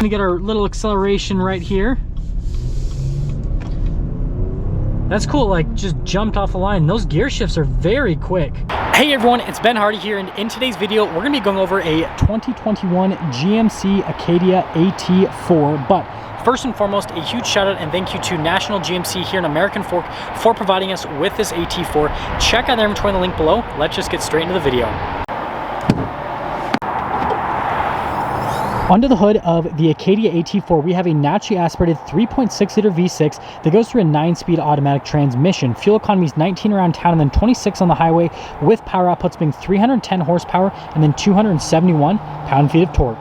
gonna get our little acceleration right here. That's cool, like just jumped off the line. Those gear shifts are very quick. Hey everyone, it's Ben Hardy here, and in today's video, we're gonna be going over a 2021 GMC Acadia AT4, but first and foremost, a huge shout out and thank you to National GMC here in American Fork for providing us with this AT4. Check out their inventory in the link below. Let's just get straight into the video. Under the hood of the Acadia AT4, we have a naturally aspirated 3.6 liter V6 that goes through a 9-speed automatic transmission. Fuel economy is 19 around town and then 26 on the highway, with power outputs being 310 horsepower and then 271 pound-feet of torque.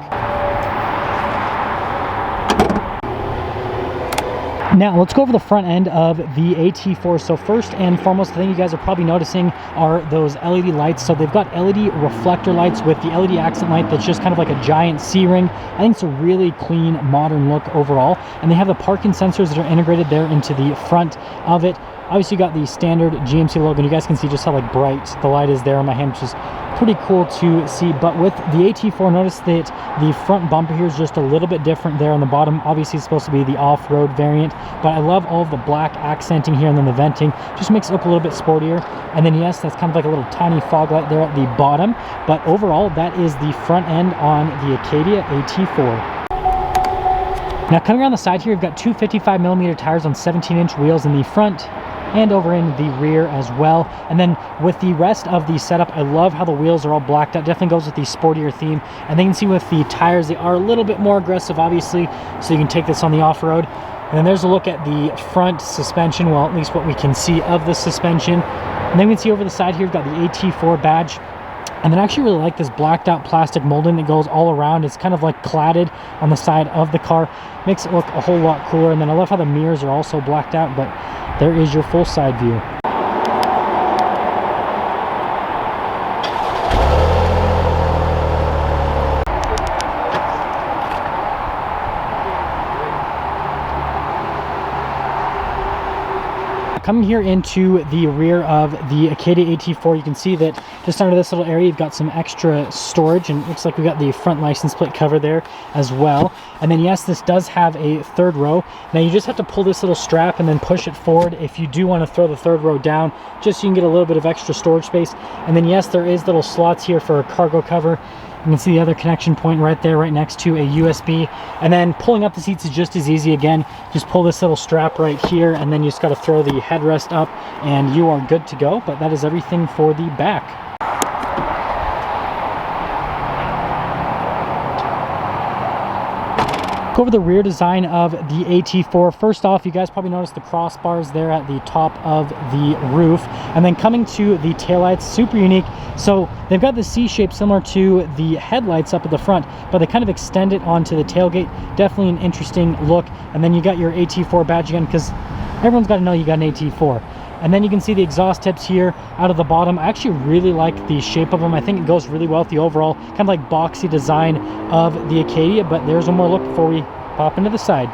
Now let's go over the front end of the AT4. So first and foremost, the thing you guys are probably noticing are those LED lights. So they've got LED reflector lights with the LED accent light that's just kind of like a giant C-ring. I think it's a really clean, modern look overall. And they have the parking sensors that are integrated there into the front of it. Obviously you got the standard GMC logo, and you guys can see just how like bright the light is there on my hand, which is pretty cool to see. But with the AT4, notice that the front bumper here is just a little bit different there on the bottom. Obviously it's supposed to be the off-road variant, but I love all of the black accenting here, and then the venting just makes it look a little bit sportier. And then yes, that's kind of like a little tiny fog light there at the bottom, but overall that is the front end on the Acadia AT4. Now coming around the side here, we've got two 55mm tires on 17-inch wheels in the front and over in the rear as well. And then with the rest of the setup, I love how the wheels are all blacked out. Definitely goes with the sportier theme. And then you can see with the tires, they are a little bit more aggressive, obviously, so you can take this on the off-road. And then there's a look at the front suspension, well, at least what we can see of the suspension. And then we can see over the side here, we've got the AT4 badge. And then I actually really like this blacked out plastic molding that goes all around. It's kind of like cladded on the side of the car. Makes it look a whole lot cooler. And then I love how the mirrors are also blacked out, but there is your full side view. Coming here into the rear of the Acadia AT4, you can see that just under this little area, you've got some extra storage, and it looks like we got the front license plate cover there as well. And then yes, this does have a third row. Now you just have to pull this little strap and then push it forward if you do want to throw the third row down, just so you can get a little bit of extra storage space. And then yes, there is little slots here for a cargo cover. You can see the other connection point right there, right next to a USB. And then pulling up the seats is just as easy. Again, just pull this little strap right here, and then you just got to throw the headrest up and you are good to go. But that is everything for the back. Go over the rear design of the AT4. First off, you guys probably noticed the crossbars there at the top of the roof. And then coming to the taillights, super unique. So they've got the C shape similar to the headlights up at the front, but they kind of extend it onto the tailgate. Definitely an interesting look. And then you got your AT4 badge again, because everyone's got to know you got an AT4. And then you can see the exhaust tips here out of the bottom. I actually really like the shape of them. I think it goes really well with the overall kind of like boxy design of the Acadia. But there's one more look before we pop into the side.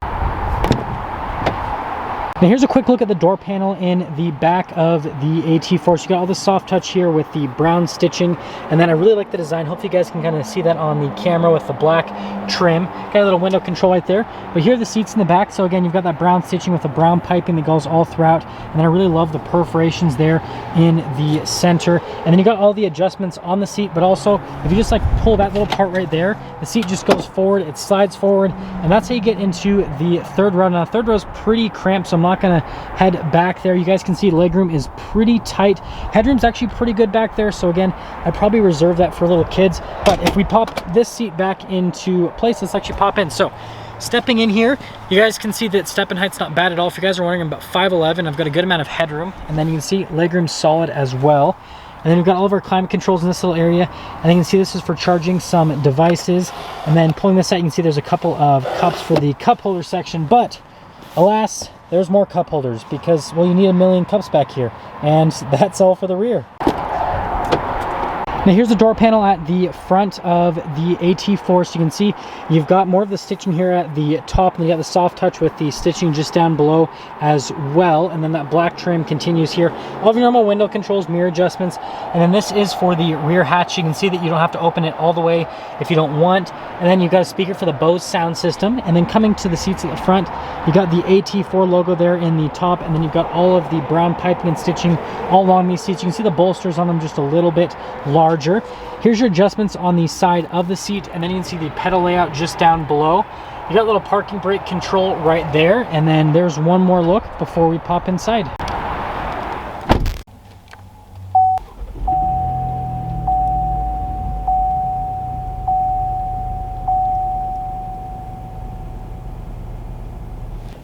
Now here's a quick look at the door panel in the back of the AT4. So you got all the soft touch here with the brown stitching, and then I really like the design. Hopefully you guys can kind of see that on the camera with the black trim. Got a little window control right there. But here are the seats in the back. So again, you've got that brown stitching with the brown piping that goes all throughout. And then I really love the perforations there in the center. And then you got all the adjustments on the seat, but also if you just like pull that little part right there, the seat just goes forward, it slides forward, and that's how you get into the third row. Now the third row is pretty cramped, so I'm not gonna head back there. You guys can see legroom is pretty tight. Headroom's actually pretty good back there, so again, I'd probably reserve that for little kids. But if we pop this seat back into place, let's actually pop in. So stepping in here, you guys can see that step-in height's not bad at all. If you guys are wondering, I'm about 5'11". I've got a good amount of headroom, and then you can see legroom's solid as well. And then we've got all of our climate controls in this little area. And then you can see this is for charging some devices. And then pulling this out, you can see there's a couple of cups for the cup holder section. But alas, there's more cup holders because, well, you need a million cups back here. And that's all for the rear. Now here's the door panel at the front of the AT4, so you can see you've got more of the stitching here at the top, and you got the soft touch with the stitching just down below as well, and then that black trim continues here. All of your normal window controls, mirror adjustments, and then this is for the rear hatch. You can see that you don't have to open it all the way if you don't want, and then you've got a speaker for the Bose sound system, and then coming to the seats at the front, you got the AT4 logo there in the top, and then you've got all of the brown piping and stitching all along these seats. You can see the bolsters on them just a little bit larger. Here's your adjustments on the side of the seat, and then you can see the pedal layout just down below. You got a little parking brake control right there, and then there's one more look before we pop inside.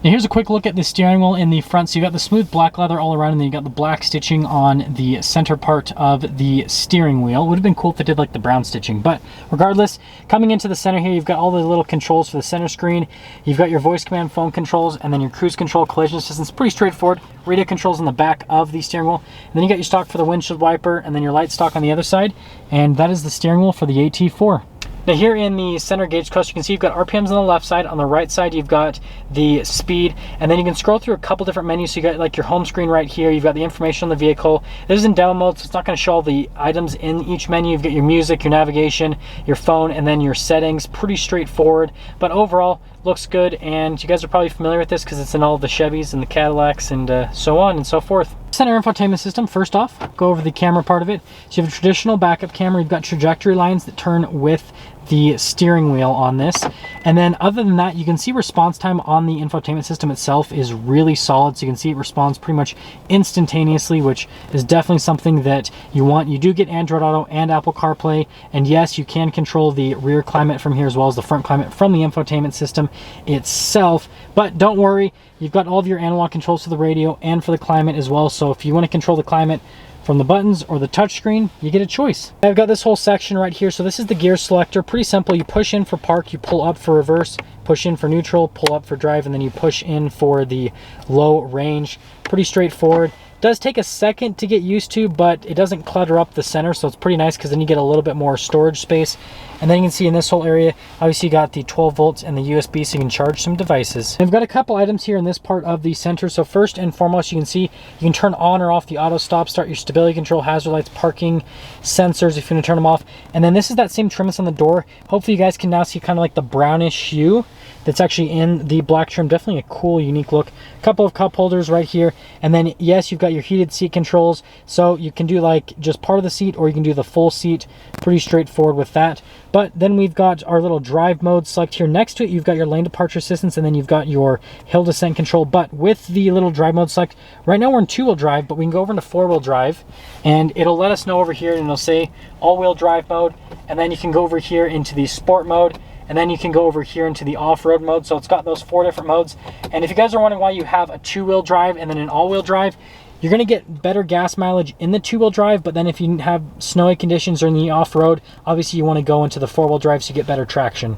Now here's a quick look at the steering wheel in the front. So you got the smooth black leather all around, and then you got the black stitching on the center part of the steering wheel. Would have been cool if it did like the brown stitching, but regardless, coming into the center here, you've got all the little controls for the center screen. You've got your voice command phone controls, and then your cruise control, collision assistance. Pretty straightforward. Radio controls on the back of the steering wheel, and then you got your stock for the windshield wiper, and then your light stock on the other side, and that is the steering wheel for the AT4. Now here in the center gauge cluster, you can see you've got RPMs on the left side. On the right side, you've got the speed, and then you can scroll through a couple different menus. So you got like your home screen right here. You've got the information on the vehicle. This is in demo mode, so it's not going to show all the items in each menu. You've got your music, your navigation, your phone, and then your settings. Pretty straightforward, but overall looks good, and you guys are probably familiar with this because it's in all the Chevys and the Cadillacs and so on and so forth. Center infotainment system. First off, go over the camera part of it. So you have a traditional backup camera. You've got trajectory lines that turn with the steering wheel on this, and then other than that, you can see response time on the infotainment system itself is really solid. So you can see it responds pretty much instantaneously, which is definitely something that you want. You do get Android Auto and Apple CarPlay, and yes, you can control the rear climate from here as well as the front climate from the infotainment system itself. But don't worry, you've got all of your analog controls for the radio and for the climate as well. So if you want to control the climate from the buttons or the touchscreen, you get a choice. I've got this whole section right here. So this is the gear selector. Pretty simple. You push in for park, you pull up for reverse, push in for neutral, pull up for drive, and then you push in for the low range. Pretty straightforward. Does take a second to get used to, but it doesn't clutter up the center, so it's pretty nice because then you get a little bit more storage space. And then you can see in this whole area, obviously you got the 12 volts and the USB, so you can charge some devices. I've got a couple items here in this part of the center. So first and foremost, you can see you can turn on or off the auto stop, start your stability control, hazard lights, parking sensors if you want to turn them off. And then this is that same trim that's on the door. Hopefully you guys can now see kind of like the brownish hue that's actually in the black trim. Definitely a cool, unique look. A couple of cup holders right here, and then yes, you've got your heated seat controls, so you can do like just part of the seat or you can do the full seat. Pretty straightforward with that. But then we've got our little drive mode select here. Next to it, you've got your lane departure assistance, and then you've got your hill descent control. But with the little drive mode select, right now we're in two-wheel drive, but we can go over into four-wheel drive, and it'll let us know over here, and it'll say all-wheel drive mode, and then you can go over here into the sport mode, and then you can go over here into the off-road mode. So it's got those 4 different modes. And if you guys are wondering why you have a two-wheel drive and then an all-wheel drive, you're going to get better gas mileage in the two-wheel drive, but then if you have snowy conditions or in the off-road, obviously you want to go into the four-wheel drive so you get better traction.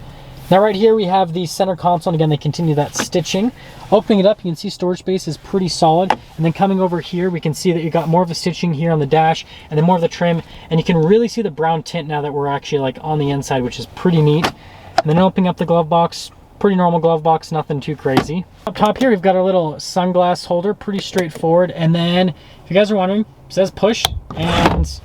Now right here we have the center console, and again they continue that stitching. Opening it up, you can see storage space is pretty solid, and then coming over here we can see that you got more of the stitching here on the dash and then more of the trim, and you can really see the brown tint now that we're actually like on the inside, which is pretty neat. And then opening up the glove box, pretty normal glove box, nothing too crazy. Up top here, we've got our little sunglass holder, pretty straightforward. And then, if you guys are wondering, it says push, and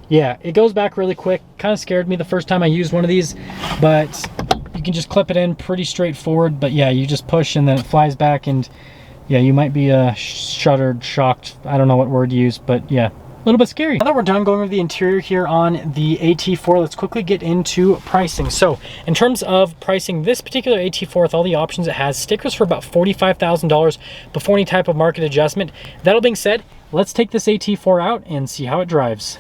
yeah, it goes back really quick. Kind of scared me the first time I used one of these, but you can just clip it in, pretty straightforward. But yeah, you just push and then it flies back, and yeah, you might be shuddered, shocked, I don't know what word to use, but yeah. A little bit scary. Now that we're done going over the interior here on the AT4, let's quickly get into pricing. So in terms of pricing, this particular AT4 with all the options it has, stickers for about $45,000 before any type of market adjustment. That all being said, let's take this AT4 out and see how it drives.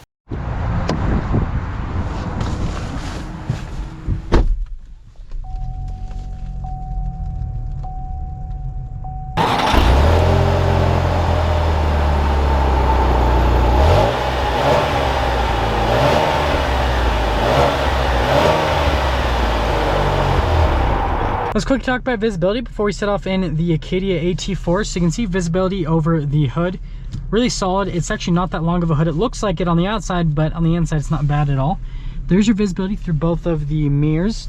Let's quickly talk about visibility before we set off in the Acadia AT4. So you can see visibility over the hood, really solid. It's actually not that long of a hood. It looks like it on the outside, but on the inside it's not bad at all. There's your visibility through both of the mirrors.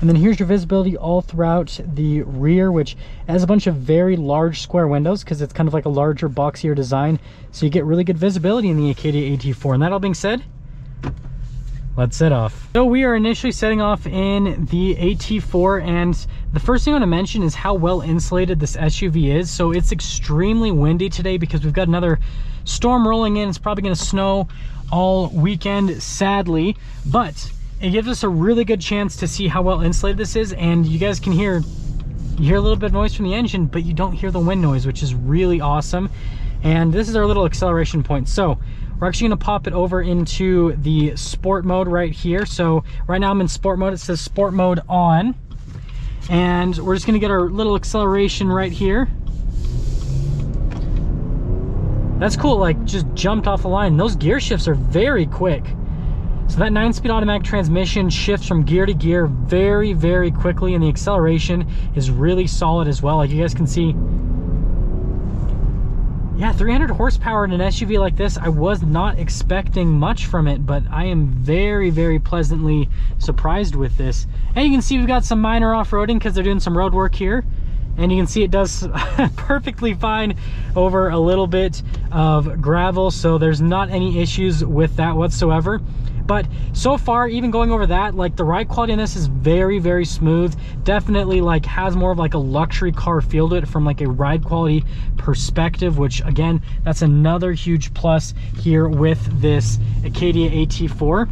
And then here's your visibility all throughout the rear, which has a bunch of very large square windows because it's kind of like a larger, boxier design. So you get really good visibility in the Acadia AT4. And that all being said, let's set off. So we are initially setting off in the AT4, and the first thing I want to mention is how well insulated this SUV is. So it's extremely windy today because we've got another storm rolling in. It's probably going to snow all weekend, sadly, but it gives us a really good chance to see how well insulated this is. And you guys can hear a little bit of noise from the engine, but you don't hear the wind noise, which is really awesome. And this is our little acceleration point. So we're actually going to pop it over into the sport mode right here. So right now I'm in sport mode. It says sport mode on, and we're just going to get our little acceleration right here. That's cool. Like, just jumped off the line. Those gear shifts are very quick. So that 9-speed automatic transmission shifts from gear to gear very, very quickly, and the acceleration is really solid as well. Like you guys can see, yeah, 300 horsepower in an SUV like this. I was not expecting much from it, but I am very, very pleasantly surprised with this. And you can see we've got some minor off-roading because they're doing some road work here. And you can see it does perfectly fine over a little bit of gravel. So there's not any issues with that whatsoever. But so far, even going over that, like, the ride quality in this is very, very smooth. Definitely like has more of like a luxury car feel to it from like a ride quality perspective, which again, that's another huge plus here with this Acadia AT4.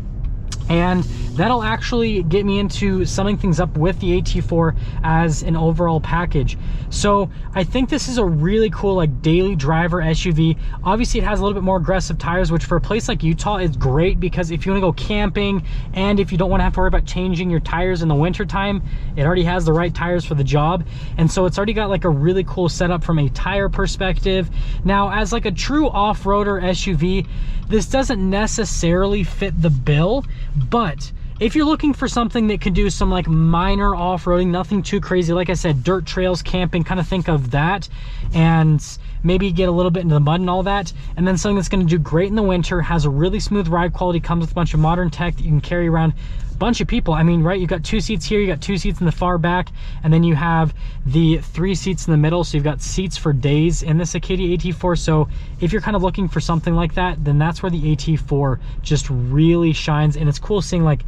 And that'll actually get me into summing things up with the AT4 as an overall package. So I think this is a really cool like daily driver SUV. Obviously it has a little bit more aggressive tires, which for a place like Utah is great, because if you want to go camping and if you don't want to have to worry about changing your tires in the winter time, it already has the right tires for the job. And so it's already got like a really cool setup from a tire perspective. Now, as like a true off-roader SUV, this doesn't necessarily fit the bill, but if you're looking for something that can do some like minor off-roading, nothing too crazy, like I said, dirt trails, camping, kind of think of that, and maybe get a little bit into the mud and all that, and then something that's going to do great in the winter, has a really smooth ride quality, comes with a bunch of modern tech that you can carry around a bunch of people. I mean, right, you've got 2 seats here, you got 2 seats in the far back, and then you have the 3 seats in the middle, so you've got seats for days in this Acadia AT4. So if you're kind of looking for something like that, then that's where the AT4 just really shines. And it's cool seeing like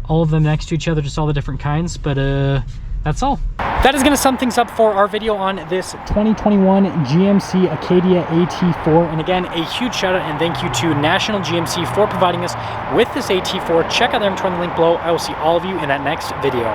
all of them next to each other, just all the different kinds. But that's all. That is going to sum things up for our video on this 2021 GMC Acadia AT4. And again, a huge shout out and thank you to National GMC for providing us with this AT4. Check out their inventory in the link below. I will see all of you in that next video.